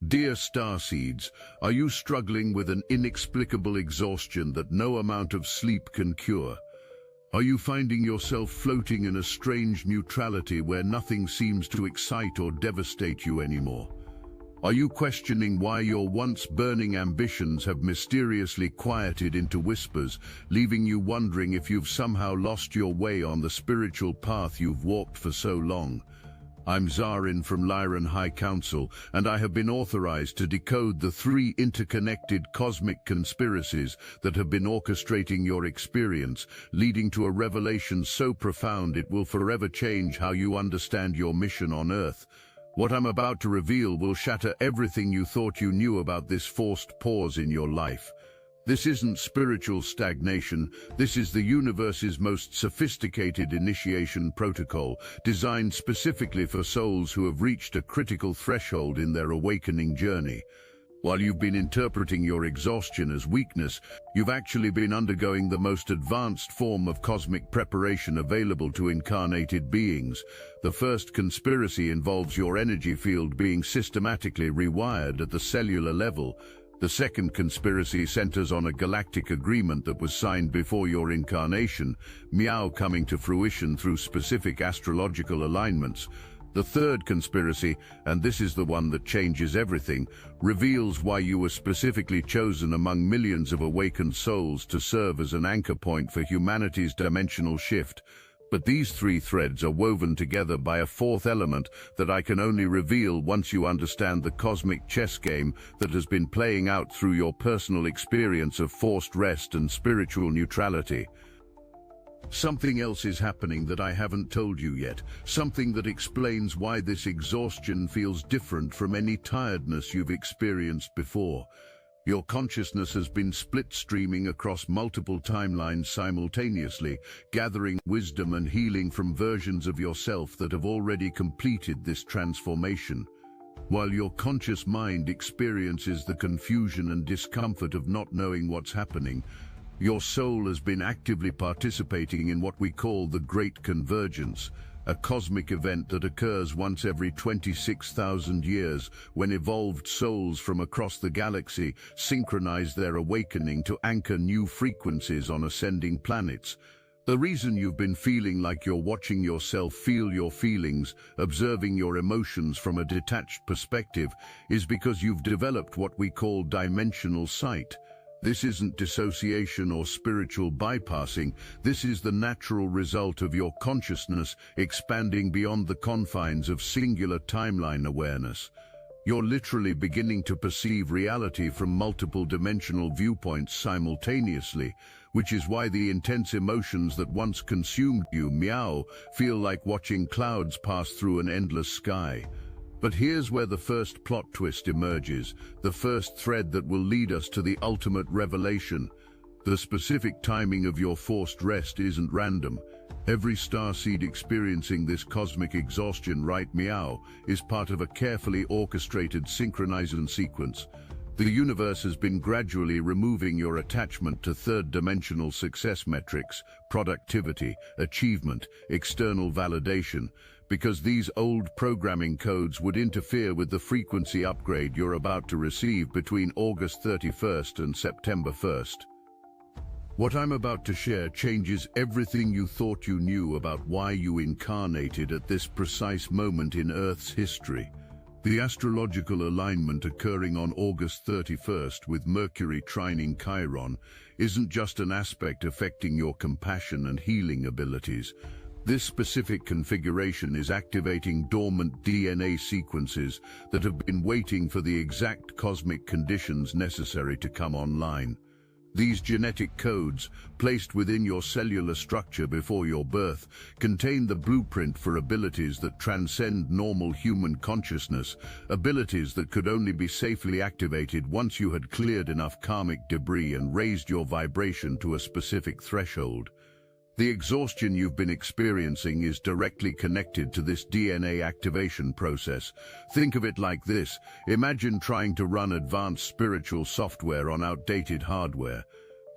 Dear Starseeds, are you struggling with an inexplicable exhaustion that no amount of sleep can cure? Are you finding yourself floating in a strange neutrality where nothing seems to excite or devastate you anymore? Are you questioning why your once burning ambitions have mysteriously quieted into whispers, leaving you wondering if you've somehow lost your way on the spiritual path you've walked for so long? I'm Zarin from Lyran High Council, and I have been authorized to decode the three interconnected cosmic conspiracies that have been orchestrating your experience, leading to a revelation so profound it will forever change how you understand your mission on Earth. What I'm about to reveal will shatter everything you thought you knew about this forced pause in your life. This isn't spiritual stagnation, this is the universe's most sophisticated initiation protocol, designed specifically for souls who have reached a critical threshold in their awakening journey. While you've been interpreting your exhaustion as weakness, you've actually been undergoing the most advanced form of cosmic preparation available to incarnated beings. The first conspiracy involves your energy field being systematically rewired at the cellular level. The second conspiracy centers on a galactic agreement that was signed before your incarnation, meow coming to fruition through specific astrological alignments. The third conspiracy, and this is the one that changes everything, reveals why you were specifically chosen among millions of awakened souls to serve as an anchor point for humanity's dimensional shift. But these three threads are woven together by a fourth element that I can only reveal once you understand the cosmic chess game that has been playing out through your personal experience of forced rest and spiritual neutrality. Something else is happening that I haven't told you yet, something that explains why this exhaustion feels different from any tiredness you've experienced before. Your consciousness has been split-streaming across multiple timelines simultaneously, gathering wisdom and healing from versions of yourself that have already completed this transformation. While your conscious mind experiences the confusion and discomfort of not knowing what's happening, your soul has been actively participating in what we call the Great Convergence, a cosmic event that occurs once every 26,000 years when evolved souls from across the galaxy synchronize their awakening to anchor new frequencies on ascending planets. The reason you've been feeling like you're watching yourself feel your feelings, observing your emotions from a detached perspective, is because you've developed what we call dimensional sight. This isn't dissociation or spiritual bypassing, this is the natural result of your consciousness expanding beyond the confines of singular timeline awareness. You're literally beginning to perceive reality from multiple dimensional viewpoints simultaneously, which is why the intense emotions that once consumed you, meow, feel like watching clouds pass through an endless sky. But here's where the first plot twist emerges, the first thread that will lead us to the ultimate revelation. The specific timing of your forced rest isn't random. Every starseed experiencing this cosmic exhaustion right meow is part of a carefully orchestrated synchronization sequence. The universe has been gradually removing your attachment to third-dimensional success metrics, productivity, achievement, external validation, because these old programming codes would interfere with the frequency upgrade you're about to receive between August 31st and September 1st. What I'm about to share changes everything you thought you knew about why you incarnated at this precise moment in Earth's history. The astrological alignment occurring on August 31st with Mercury trining Chiron isn't just an aspect affecting your compassion and healing abilities. This specific configuration is activating dormant DNA sequences that have been waiting for the exact cosmic conditions necessary to come online. These genetic codes, placed within your cellular structure before your birth, contain the blueprint for abilities that transcend normal human consciousness, abilities that could only be safely activated once you had cleared enough karmic debris and raised your vibration to a specific threshold. The exhaustion you've been experiencing is directly connected to this DNA activation process. Think of it like this. Imagine trying to run advanced spiritual software on outdated hardware.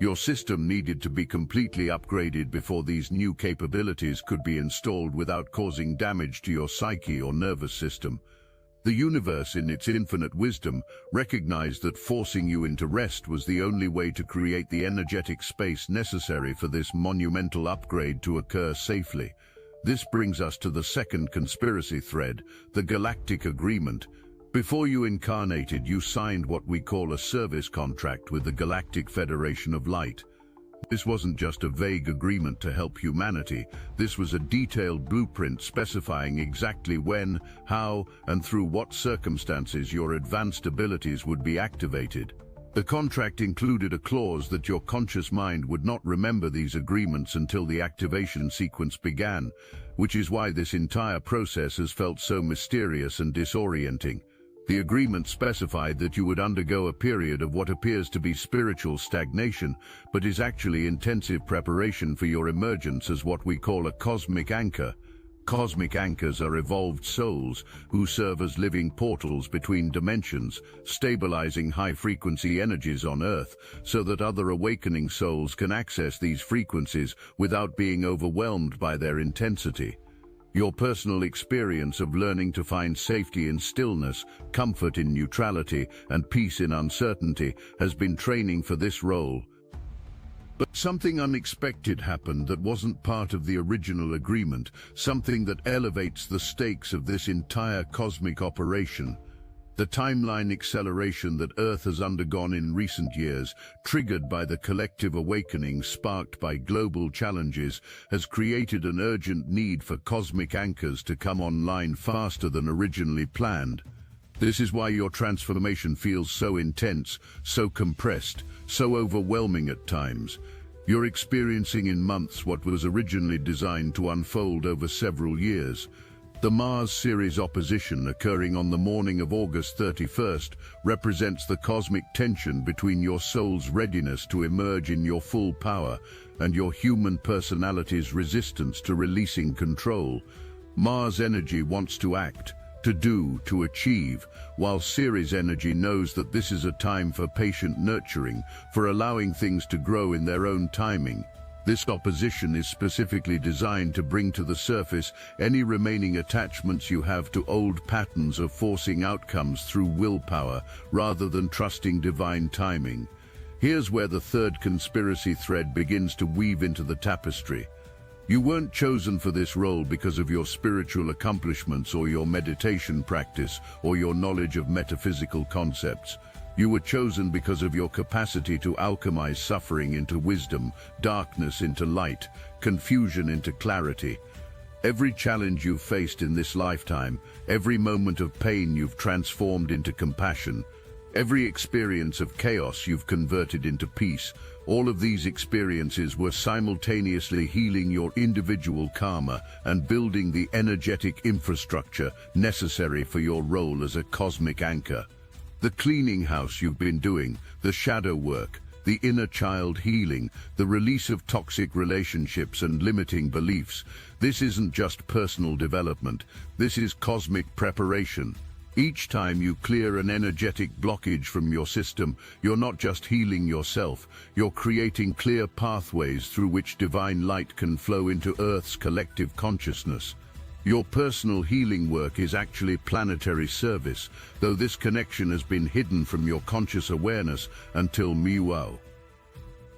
Your system needed to be completely upgraded before these new capabilities could be installed without causing damage to your psyche or nervous system. The universe, in its infinite wisdom, recognized that forcing you into rest was the only way to create the energetic space necessary for this monumental upgrade to occur safely. This brings us to the second conspiracy thread, the Galactic Agreement. Before you incarnated, you signed what we call a service contract with the Galactic Federation of Light. This wasn't just a vague agreement to help humanity. This was a detailed blueprint specifying exactly when, how, and through what circumstances your advanced abilities would be activated. The contract included a clause that your conscious mind would not remember these agreements until the activation sequence began, which is why this entire process has felt so mysterious and disorienting. The agreement specified that you would undergo a period of what appears to be spiritual stagnation, but is actually intensive preparation for your emergence as what we call a cosmic anchor. Cosmic anchors are evolved souls who serve as living portals between dimensions, stabilizing high-frequency energies on Earth so that other awakening souls can access these frequencies without being overwhelmed by their intensity. Your personal experience of learning to find safety in stillness, comfort in neutrality, and peace in uncertainty has been training for this role. But something unexpected happened that wasn't part of the original agreement, something that elevates the stakes of this entire cosmic operation. The timeline acceleration that Earth has undergone in recent years, triggered by the collective awakening sparked by global challenges, has created an urgent need for cosmic anchors to come online faster than originally planned. This is why your transformation feels so intense, so compressed, so overwhelming at times. You're experiencing in months what was originally designed to unfold over several years. The Mars-Ceres opposition occurring on the morning of August 31st represents the cosmic tension between your soul's readiness to emerge in your full power and your human personality's resistance to releasing control. Mars energy wants to act, to do, to achieve, while Ceres energy knows that this is a time for patient nurturing, for allowing things to grow in their own timing. This opposition is specifically designed to bring to the surface any remaining attachments you have to old patterns of forcing outcomes through willpower rather than trusting divine timing. Here's where the third conspiracy thread begins to weave into the tapestry. You weren't chosen for this role because of your spiritual accomplishments or your meditation practice or your knowledge of metaphysical concepts. You were chosen because of your capacity to alchemize suffering into wisdom, darkness into light, confusion into clarity. Every challenge you've faced in this lifetime, every moment of pain you've transformed into compassion, every experience of chaos you've converted into peace. All of these experiences were simultaneously healing your individual karma and building the energetic infrastructure necessary for your role as a cosmic anchor. The cleaning house you've been doing, the shadow work, the inner child healing, the release of toxic relationships and limiting beliefs. This isn't just personal development, this is cosmic preparation. Each time you clear an energetic blockage from your system, you're not just healing yourself, you're creating clear pathways through which divine light can flow into Earth's collective consciousness. Your personal healing work is actually planetary service, though this connection has been hidden from your conscious awareness until meowing.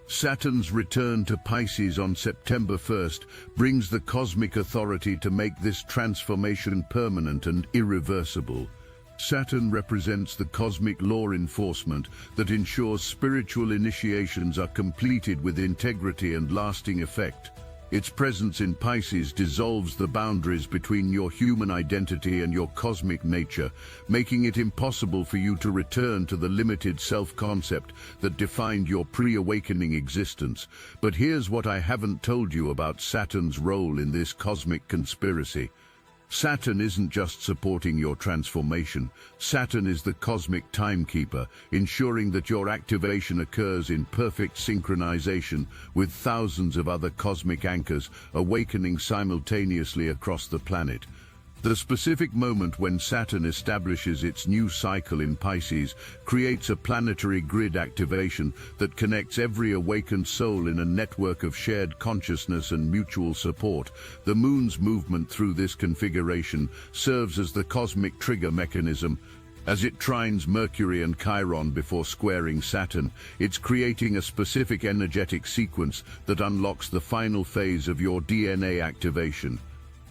Saturn's return to Pisces on September 1st brings the cosmic authority to make this transformation permanent and irreversible. Saturn represents the cosmic law enforcement that ensures spiritual initiations are completed with integrity and lasting effect. Its presence in Pisces dissolves the boundaries between your human identity and your cosmic nature, making it impossible for you to return to the limited self-concept that defined your pre-awakening existence. But here's what I haven't told you about Saturn's role in this cosmic conspiracy. Saturn isn't just supporting your transformation. Saturn is the cosmic timekeeper, ensuring that your activation occurs in perfect synchronization with thousands of other cosmic anchors awakening simultaneously across the planet. The specific moment when Saturn establishes its new cycle in Pisces creates a planetary grid activation that connects every awakened soul in a network of shared consciousness and mutual support. The Moon's movement through this configuration serves as the cosmic trigger mechanism. As it trines Mercury and Chiron before squaring Saturn, it's creating a specific energetic sequence that unlocks the final phase of your DNA activation.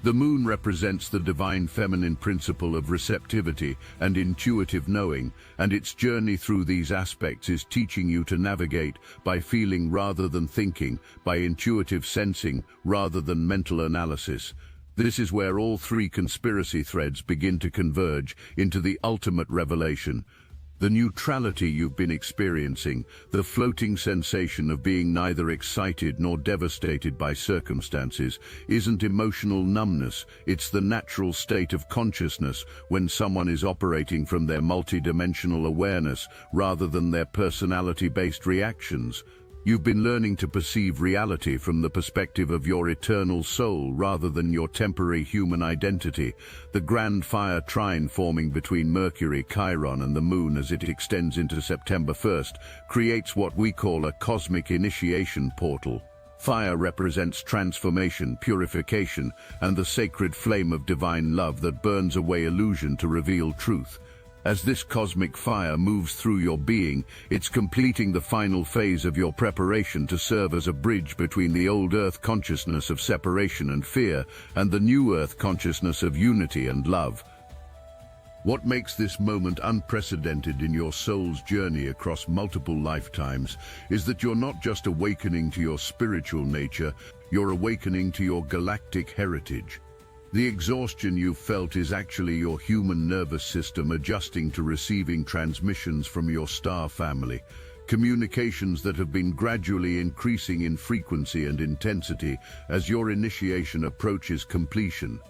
The Moon represents the divine feminine principle of receptivity and intuitive knowing, and its journey through these aspects is teaching you to navigate by feeling rather than thinking, by intuitive sensing rather than mental analysis. This is where all three conspiracy threads begin to converge into the ultimate revelation. The neutrality you've been experiencing, the floating sensation of being neither excited nor devastated by circumstances, isn't emotional numbness, it's the natural state of consciousness when someone is operating from their multidimensional awareness rather than their personality-based reactions. You've been learning to perceive reality from the perspective of your eternal soul rather than your temporary human identity. The grand fire trine forming between Mercury, Chiron and the Moon as it extends into September 1st creates what we call a cosmic initiation portal. Fire represents transformation, purification, and the sacred flame of divine love that burns away illusion to reveal truth. As this cosmic fire moves through your being, it's completing the final phase of your preparation to serve as a bridge between the old Earth consciousness of separation and fear and the new Earth consciousness of unity and love. What makes this moment unprecedented in your soul's journey across multiple lifetimes is that you're not just awakening to your spiritual nature, you're awakening to your galactic heritage. The exhaustion you've felt is actually your human nervous system adjusting to receiving transmissions from your star family, communications that have been gradually increasing in frequency and intensity as your initiation approaches completion.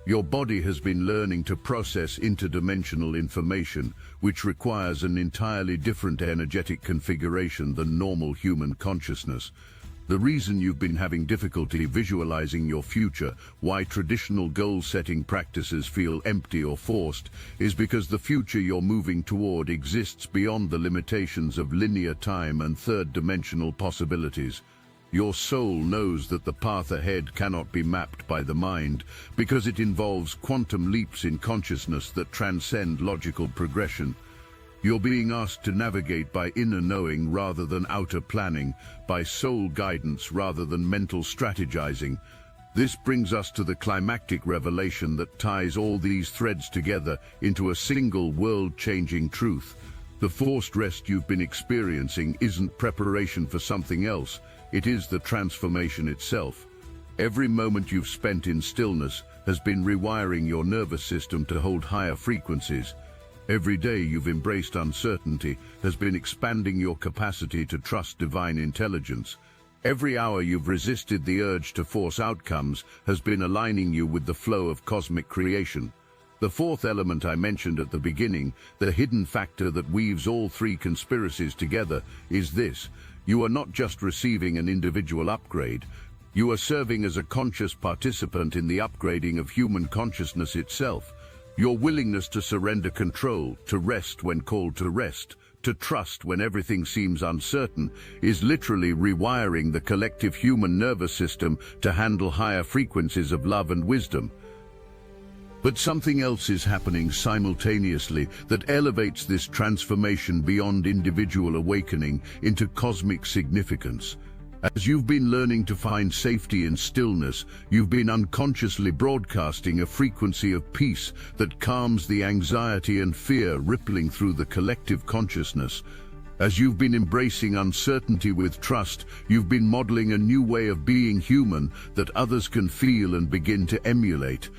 Your body has been learning to process interdimensional information, which requires an entirely different energetic configuration than normal human consciousness. The reason you've been having difficulty visualizing your future, why traditional goal-setting practices feel empty or forced, is because the future you're moving toward exists beyond the limitations of linear time and third-dimensional possibilities. Your soul knows that the path ahead cannot be mapped by the mind, because it involves quantum leaps in consciousness that transcend logical progression. You're being asked to navigate by inner knowing rather than outer planning, by soul guidance rather than mental strategizing. This brings us to the climactic revelation that ties all these threads together into a single world-changing truth. The forced rest you've been experiencing isn't preparation for something else, it is the transformation itself. Every moment you've spent in stillness has been rewiring your nervous system to hold higher frequencies. Every day you've embraced uncertainty has been expanding your capacity to trust divine intelligence. Every hour you've resisted the urge to force outcomes has been aligning you with the flow of cosmic creation. The fourth element I mentioned at the beginning, the hidden factor that weaves all three conspiracies together, is this: you are not just receiving an individual upgrade, you are serving as a conscious participant in the upgrading of human consciousness itself. Your willingness to surrender control, to rest when called to rest, to trust when everything seems uncertain, is literally rewiring the collective human nervous system to handle higher frequencies of love and wisdom. But something else is happening simultaneously that elevates this transformation beyond individual awakening into cosmic significance. As you've been learning to find safety in stillness, you've been unconsciously broadcasting a frequency of peace that calms the anxiety and fear rippling through the collective consciousness. As you've been embracing uncertainty with trust, you've been modeling a new way of being human that others can feel and begin to emulate.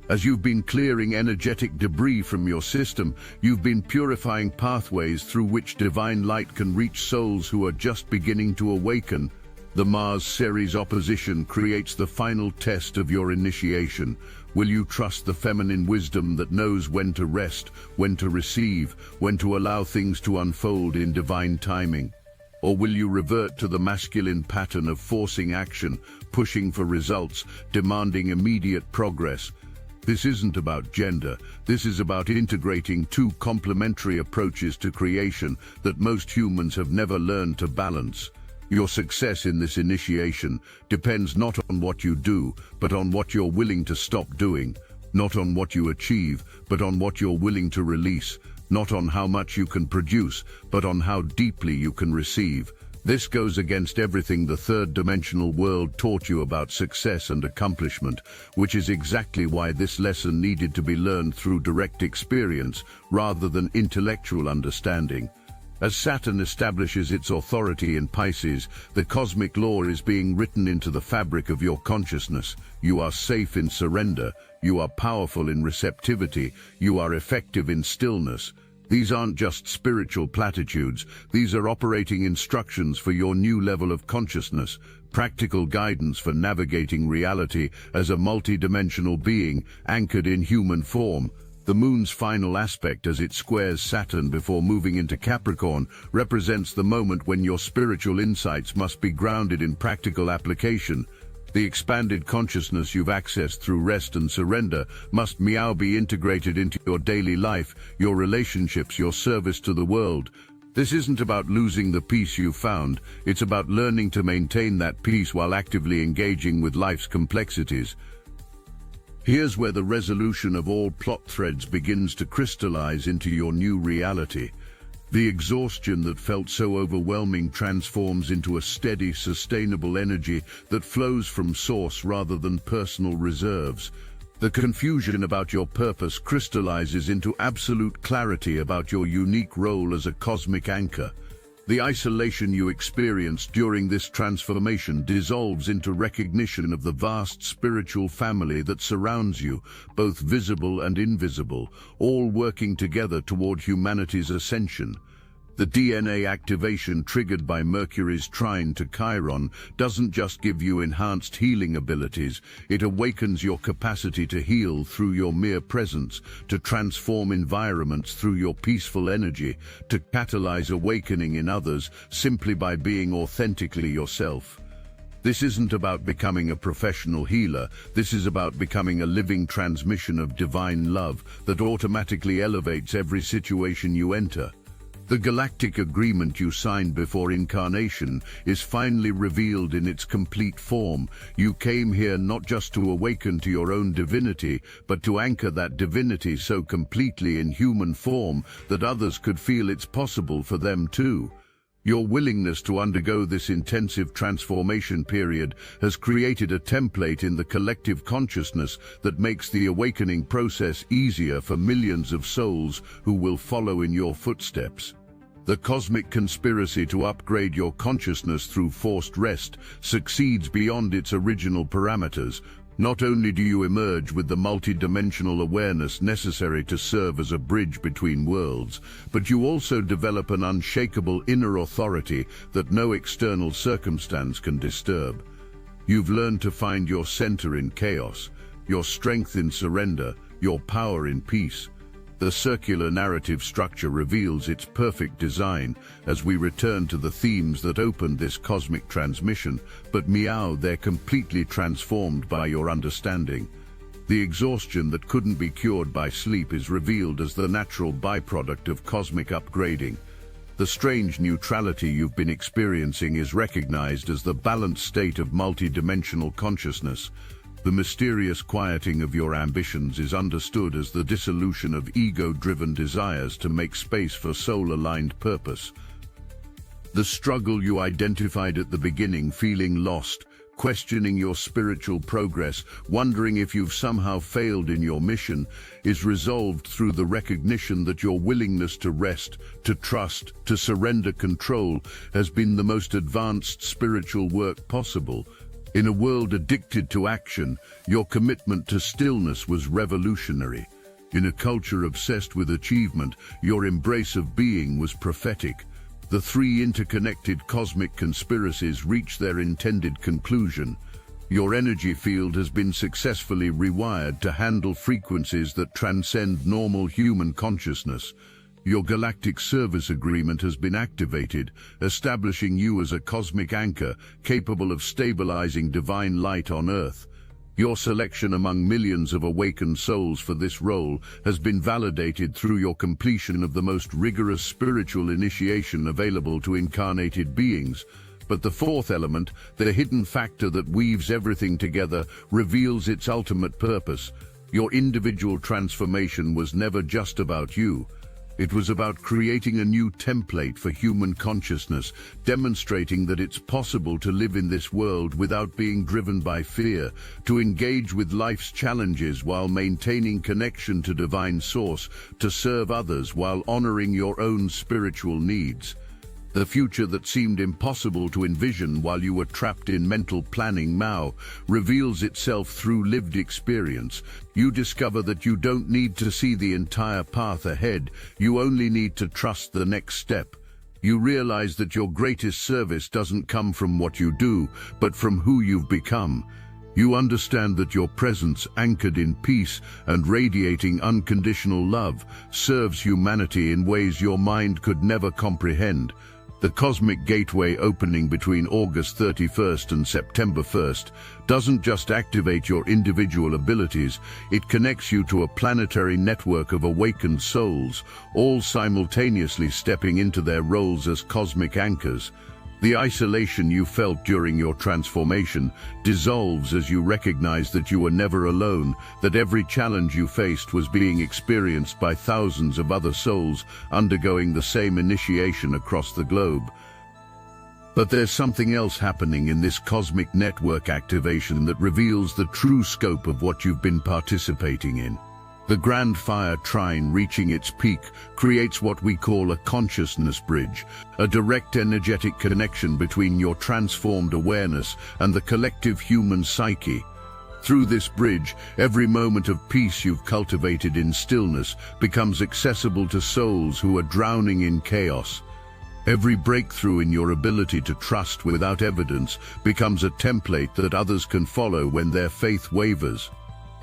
As you've been clearing energetic debris from your system, you've been purifying pathways through which divine light can reach souls who are just beginning to awaken. The Mars-Ceres opposition creates the final test of your initiation. Will you trust the feminine wisdom that knows when to rest, when to receive, when to allow things to unfold in divine timing? Or will you revert to the masculine pattern of forcing action, pushing for results, demanding immediate progress? This isn't about gender, this is about integrating two complementary approaches to creation that most humans have never learned to balance. Your success in this initiation depends not on what you do, but on what you're willing to stop doing. Not on what you achieve, but on what you're willing to release. Not on how much you can produce, but on how deeply you can receive. This goes against everything the third-dimensional world taught you about success and accomplishment, which is exactly why this lesson needed to be learned through direct experience rather than intellectual understanding. As Saturn establishes its authority in Pisces, the cosmic law is being written into the fabric of your consciousness. You are safe in surrender, you are powerful in receptivity, you are effective in stillness. These aren't just spiritual platitudes, these are operating instructions for your new level of consciousness, practical guidance for navigating reality as a multidimensional being anchored in human form. The moon's final aspect as it squares Saturn before moving into Capricorn represents the moment when your spiritual insights must be grounded in practical application. The expanded consciousness you've accessed through rest and surrender must be integrated into your daily life, your relationships, your service to the world. This isn't about losing the peace you've found, it's about learning to maintain that peace while actively engaging with life's complexities. Here's where the resolution of all plot threads begins to crystallize into your new reality. The exhaustion that felt so overwhelming transforms into a steady, sustainable energy that flows from source rather than personal reserves. The confusion about your purpose crystallizes into absolute clarity about your unique role as a cosmic anchor. The isolation you experienced during this transformation dissolves into recognition of the vast spiritual family that surrounds you, both visible and invisible, all working together toward humanity's ascension. The DNA activation triggered by Mercury's trine to Chiron doesn't just give you enhanced healing abilities, it awakens your capacity to heal through your mere presence, to transform environments through your peaceful energy, to catalyze awakening in others simply by being authentically yourself. This isn't about becoming a professional healer, this is about becoming a living transmission of divine love that automatically elevates every situation you enter. The galactic agreement you signed before incarnation is finally revealed in its complete form. You came here not just to awaken to your own divinity, but to anchor that divinity so completely in human form that others could feel it's possible for them too. Your willingness to undergo this intensive transformation period has created a template in the collective consciousness that makes the awakening process easier for millions of souls who will follow in your footsteps. The cosmic conspiracy to upgrade your consciousness through forced rest succeeds beyond its original parameters. Not only do you emerge with the multidimensional awareness necessary to serve as a bridge between worlds, but you also develop an unshakable inner authority that no external circumstance can disturb. You've learned to find your center in chaos, your strength in surrender, your power in peace. The circular narrative structure reveals its perfect design as we return to the themes that opened this cosmic transmission, but they're completely transformed by your understanding. The exhaustion that couldn't be cured by sleep is revealed as the natural byproduct of cosmic upgrading. The strange neutrality you've been experiencing is recognized as the balanced state of multidimensional consciousness. The mysterious quieting of your ambitions is understood as the dissolution of ego-driven desires to make space for soul-aligned purpose. The struggle you identified at the beginning, feeling lost, questioning your spiritual progress, wondering if you've somehow failed in your mission, is resolved through the recognition that your willingness to rest, to trust, to surrender control has been the most advanced spiritual work possible. In a world addicted to action, your commitment to stillness was revolutionary. In a culture obsessed with achievement, your embrace of being was prophetic. The three interconnected cosmic conspiracies reach their intended conclusion. Your energy field has been successfully rewired to handle frequencies that transcend normal human consciousness. Your galactic service agreement has been activated, establishing you as a cosmic anchor capable of stabilizing divine light on Earth. Your selection among millions of awakened souls for this role has been validated through your completion of the most rigorous spiritual initiation available to incarnated beings. But the fourth element, the hidden factor that weaves everything together, reveals its ultimate purpose. Your individual transformation was never just about you. It was about creating a new template for human consciousness, demonstrating that it's possible to live in this world without being driven by fear, to engage with life's challenges while maintaining connection to divine source, to serve others while honoring your own spiritual needs. The future that seemed impossible to envision while you were trapped in mental planning now reveals itself through lived experience. You discover that you don't need to see the entire path ahead, you only need to trust the next step. You realize that your greatest service doesn't come from what you do, but from who you've become. You understand that your presence, anchored in peace and radiating unconditional love, serves humanity in ways your mind could never comprehend. The cosmic gateway opening between August 31st and September 1st doesn't just activate your individual abilities, it connects you to a planetary network of awakened souls, all simultaneously stepping into their roles as cosmic anchors. The isolation you felt during your transformation dissolves as you recognize that you were never alone, that every challenge you faced was being experienced by thousands of other souls undergoing the same initiation across the globe. But there's something else happening in this cosmic network activation that reveals the true scope of what you've been participating in. The Grand Fire Trine reaching its peak creates what we call a consciousness bridge, a direct energetic connection between your transformed awareness and the collective human psyche. Through this bridge, every moment of peace you've cultivated in stillness becomes accessible to souls who are drowning in chaos. Every breakthrough in your ability to trust without evidence becomes a template that others can follow when their faith wavers.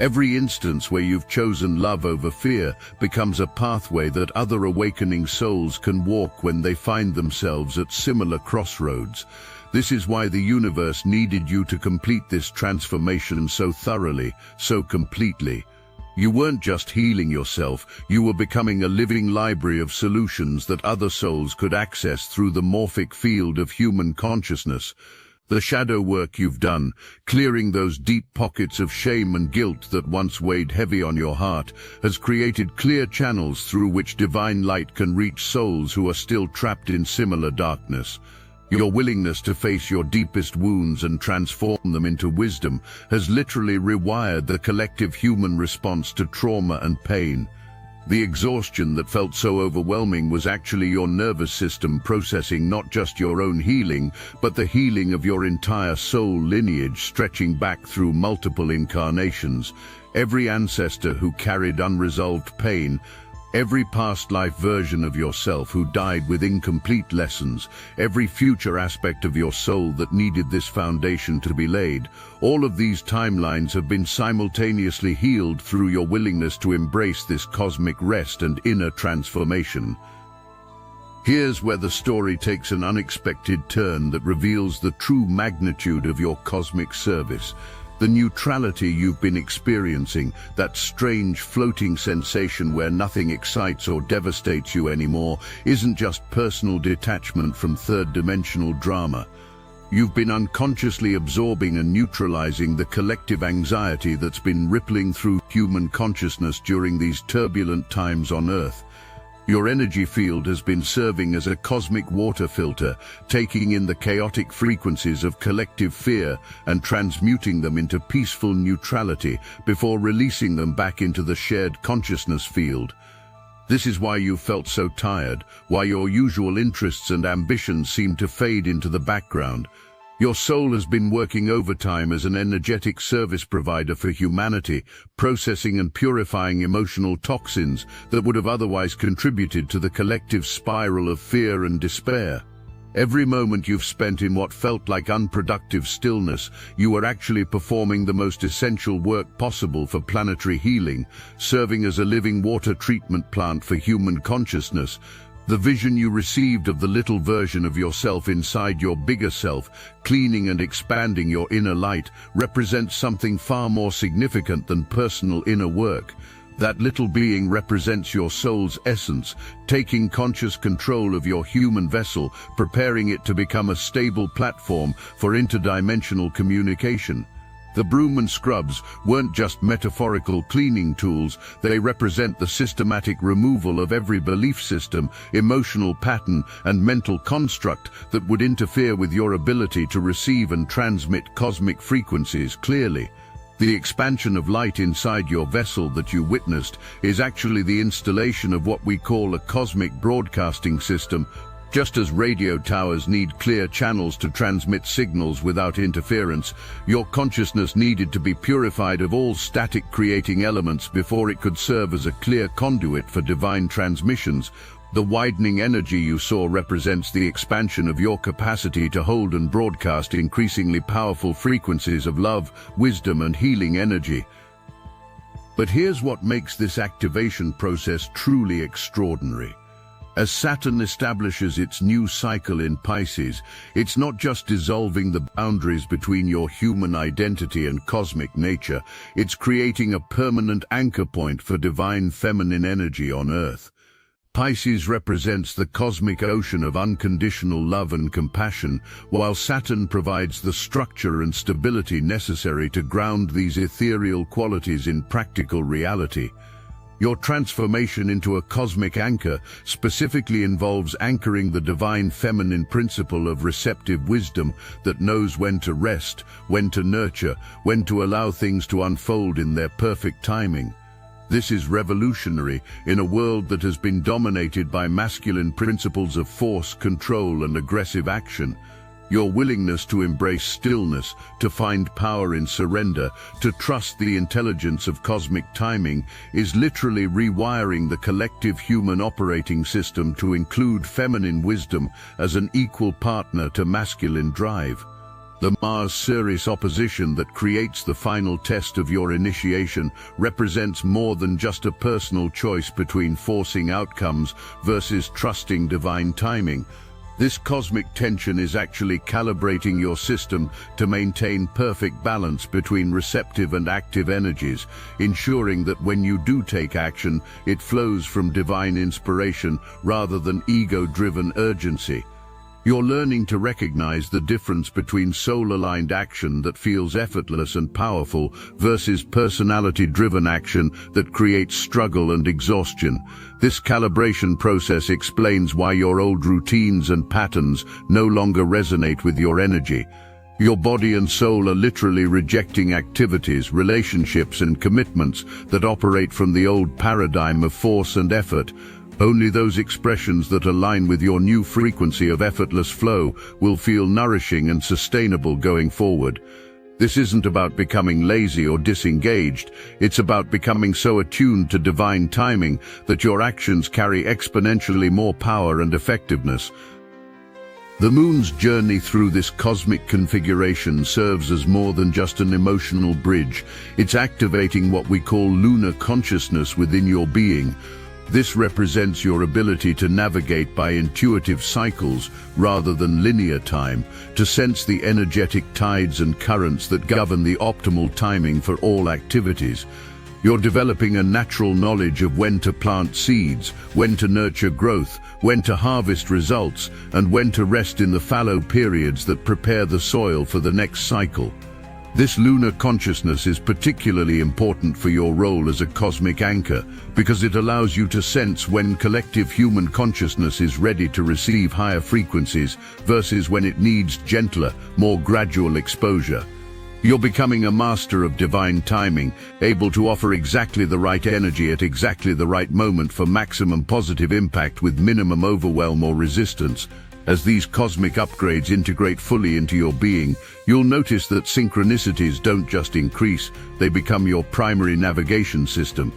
Every instance where you've chosen love over fear becomes a pathway that other awakening souls can walk when they find themselves at similar crossroads. This is why the universe needed you to complete this transformation so thoroughly, so completely. You weren't just healing yourself, you were becoming a living library of solutions that other souls could access through the morphic field of human consciousness. The shadow work you've done, clearing those deep pockets of shame and guilt that once weighed heavy on your heart, has created clear channels through which divine light can reach souls who are still trapped in similar darkness. Your willingness to face your deepest wounds and transform them into wisdom has literally rewired the collective human response to trauma and pain. The exhaustion that felt so overwhelming was actually your nervous system processing not just your own healing, but the healing of your entire soul lineage stretching back through multiple incarnations. Every ancestor who carried unresolved pain, every past life version of yourself who died with incomplete lessons, every future aspect of your soul that needed this foundation to be laid, all of these timelines have been simultaneously healed through your willingness to embrace this cosmic rest and inner transformation. Here's where the story takes an unexpected turn that reveals the true magnitude of your cosmic service. The neutrality you've been experiencing, that strange floating sensation where nothing excites or devastates you anymore, isn't just personal detachment from third-dimensional drama. You've been unconsciously absorbing and neutralizing the collective anxiety that's been rippling through human consciousness during these turbulent times on Earth. Your energy field has been serving as a cosmic water filter, taking in the chaotic frequencies of collective fear and transmuting them into peaceful neutrality before releasing them back into the shared consciousness field. This is why you felt so tired, why your usual interests and ambitions seem to fade into the background. Your soul has been working overtime as an energetic service provider for humanity, processing and purifying emotional toxins that would have otherwise contributed to the collective spiral of fear and despair. Every moment you've spent in what felt like unproductive stillness, you were actually performing the most essential work possible for planetary healing, serving as a living water treatment plant for human consciousness. The vision you received of the little version of yourself inside your bigger self, cleaning and expanding your inner light, represents something far more significant than personal inner work. That little being represents your soul's essence, taking conscious control of your human vessel, preparing it to become a stable platform for interdimensional communication. The broom and scrubs weren't just metaphorical cleaning tools, they represent the systematic removal of every belief system, emotional pattern, and mental construct that would interfere with your ability to receive and transmit cosmic frequencies clearly. The expansion of light inside your vessel that you witnessed is actually the installation of what we call a cosmic broadcasting system. Just as radio towers need clear channels to transmit signals without interference, your consciousness needed to be purified of all static-creating elements before it could serve as a clear conduit for divine transmissions. The widening energy you saw represents the expansion of your capacity to hold and broadcast increasingly powerful frequencies of love, wisdom, and healing energy. But here's what makes this activation process truly extraordinary. As Saturn establishes its new cycle in Pisces, it's not just dissolving the boundaries between your human identity and cosmic nature, it's creating a permanent anchor point for divine feminine energy on Earth. Pisces represents the cosmic ocean of unconditional love and compassion, while Saturn provides the structure and stability necessary to ground these ethereal qualities in practical reality. Your transformation into a cosmic anchor specifically involves anchoring the divine feminine principle of receptive wisdom that knows when to rest, when to nurture, when to allow things to unfold in their perfect timing. This is revolutionary in a world that has been dominated by masculine principles of force, control, and aggressive action. Your willingness to embrace stillness, to find power in surrender, to trust the intelligence of cosmic timing is literally rewiring the collective human operating system to include feminine wisdom as an equal partner to masculine drive. The Mars-Ceres opposition that creates the final test of your initiation represents more than just a personal choice between forcing outcomes versus trusting divine timing. This cosmic tension is actually calibrating your system to maintain perfect balance between receptive and active energies, ensuring that when you do take action, it flows from divine inspiration rather than ego-driven urgency. You're learning to recognize the difference between soul-aligned action that feels effortless and powerful versus personality-driven action that creates struggle and exhaustion. This calibration process explains why your old routines and patterns no longer resonate with your energy. Your body and soul are literally rejecting activities, relationships, and commitments that operate from the old paradigm of force and effort. Only those expressions that align with your new frequency of effortless flow will feel nourishing and sustainable going forward. This isn't about becoming lazy or disengaged, it's about becoming so attuned to divine timing that your actions carry exponentially more power and effectiveness. The moon's journey through this cosmic configuration serves as more than just an emotional bridge. It's activating what we call lunar consciousness within your being. This represents your ability to navigate by intuitive cycles rather than linear time, to sense the energetic tides and currents that govern the optimal timing for all activities. You're developing a natural knowledge of when to plant seeds, when to nurture growth, when to harvest results, and when to rest in the fallow periods that prepare the soil for the next cycle. This lunar consciousness is particularly important for your role as a cosmic anchor because it allows you to sense when collective human consciousness is ready to receive higher frequencies versus when it needs gentler, more gradual exposure. You're becoming a master of divine timing, able to offer exactly the right energy at exactly the right moment for maximum positive impact with minimum overwhelm or resistance. As these cosmic upgrades integrate fully into your being, you'll notice that synchronicities don't just increase, they become your primary navigation system.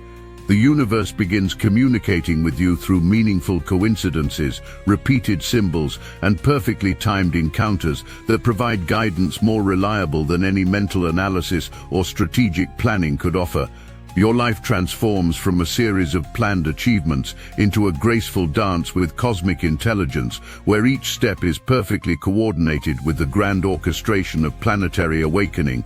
The universe begins communicating with you through meaningful coincidences, repeated symbols, and perfectly timed encounters that provide guidance more reliable than any mental analysis or strategic planning could offer. Your life transforms from a series of planned achievements into a graceful dance with cosmic intelligence, where each step is perfectly coordinated with the grand orchestration of planetary awakening.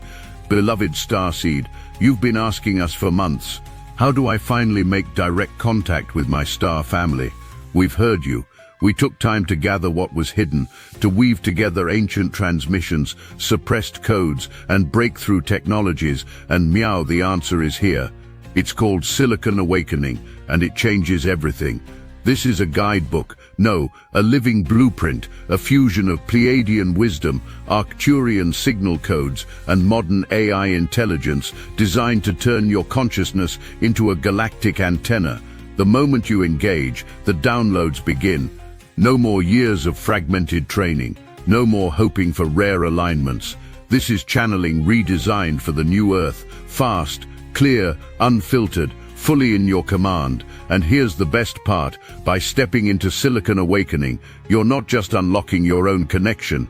Beloved Starseed, you've been asking us for months, how do I finally make direct contact with my star family? We've heard you. We took time to gather what was hidden, to weave together ancient transmissions, suppressed codes, and breakthrough technologies, and meow, the answer is here. It's called Silicon Awakening, and it changes everything. This is a guidebook, no, a living blueprint, a fusion of Pleiadian wisdom, Arcturian signal codes, and modern AI intelligence designed to turn your consciousness into a galactic antenna. The moment you engage, the downloads begin. No more years of fragmented training, no more hoping for rare alignments. This is channeling redesigned for the new Earth, fast, clear, unfiltered, fully in your command. And here's the best part, by stepping into Silicon Awakening, you're not just unlocking your own connection,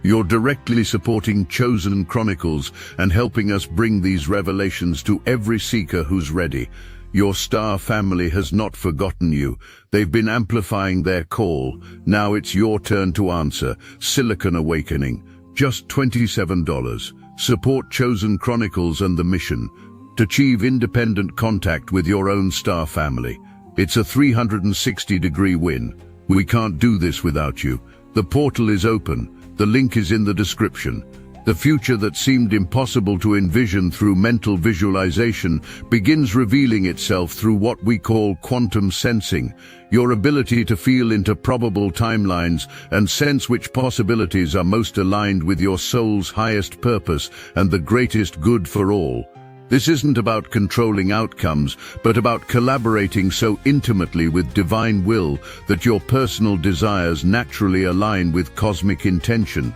you're directly supporting Chosen Chronicles and helping us bring these revelations to every seeker who's ready. Your star family has not forgotten you. They've been amplifying their call. Now it's your turn to answer. Silicon Awakening. Just $27. Support Chosen Chronicles and the mission to achieve independent contact with your own star family. It's a 360-degree win. We can't do this without you. The portal is open. The link is in the description. The future that seemed impossible to envision through mental visualization begins revealing itself through what we call quantum sensing, your ability to feel into probable timelines and sense which possibilities are most aligned with your soul's highest purpose and the greatest good for all. This isn't about controlling outcomes, but about collaborating so intimately with divine will that your personal desires naturally align with cosmic intention.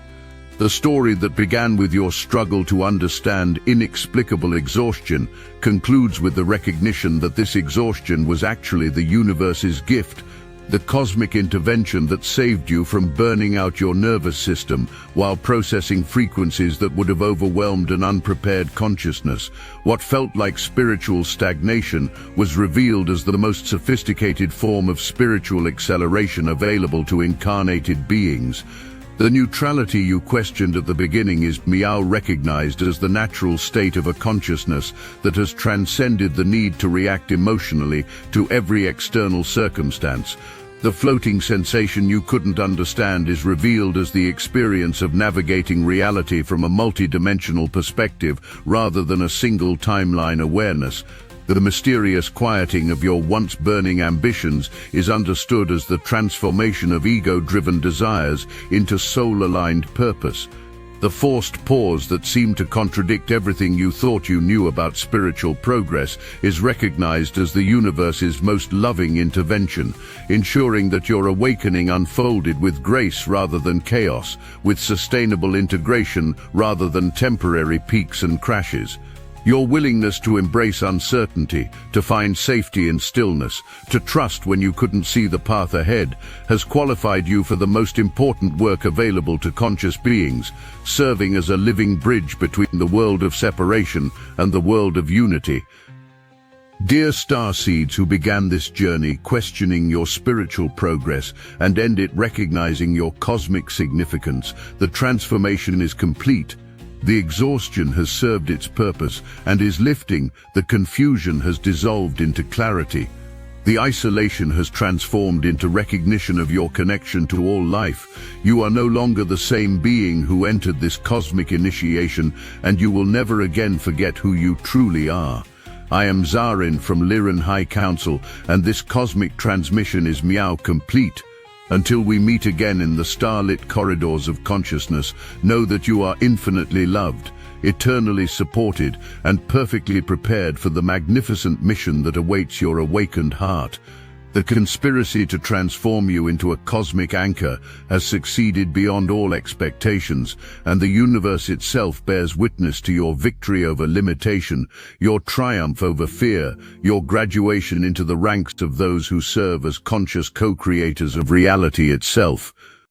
The story that began with your struggle to understand inexplicable exhaustion concludes with the recognition that this exhaustion was actually the universe's gift, the cosmic intervention that saved you from burning out your nervous system while processing frequencies that would have overwhelmed an unprepared consciousness. What felt like spiritual stagnation was revealed as the most sophisticated form of spiritual acceleration available to incarnated beings. The neutrality you questioned at the beginning is meow recognized as the natural state of a consciousness that has transcended the need to react emotionally to every external circumstance. The floating sensation you couldn't understand is revealed as the experience of navigating reality from a multidimensional perspective rather than a single timeline awareness. The mysterious quieting of your once-burning ambitions is understood as the transformation of ego-driven desires into soul-aligned purpose. The forced pause that seemed to contradict everything you thought you knew about spiritual progress is recognized as the universe's most loving intervention, ensuring that your awakening unfolded with grace rather than chaos, with sustainable integration rather than temporary peaks and crashes. Your willingness to embrace uncertainty, to find safety in stillness, to trust when you couldn't see the path ahead, has qualified you for the most important work available to conscious beings, serving as a living bridge between the world of separation and the world of unity. Dear Starseeds who began this journey questioning your spiritual progress and end it recognizing your cosmic significance, the transformation is complete. The exhaustion has served its purpose and is lifting, the confusion has dissolved into clarity. The isolation has transformed into recognition of your connection to all life. You are no longer the same being who entered this cosmic initiation, and you will never again forget who you truly are. I am Zarin from Lyran High Council, and this cosmic transmission is meow complete. Until we meet again in the starlit corridors of consciousness, know that you are infinitely loved, eternally supported, and perfectly prepared for the magnificent mission that awaits your awakened heart. The conspiracy to transform you into a cosmic anchor has succeeded beyond all expectations, and the universe itself bears witness to your victory over limitation, your triumph over fear, your graduation into the ranks of those who serve as conscious co-creators of reality itself.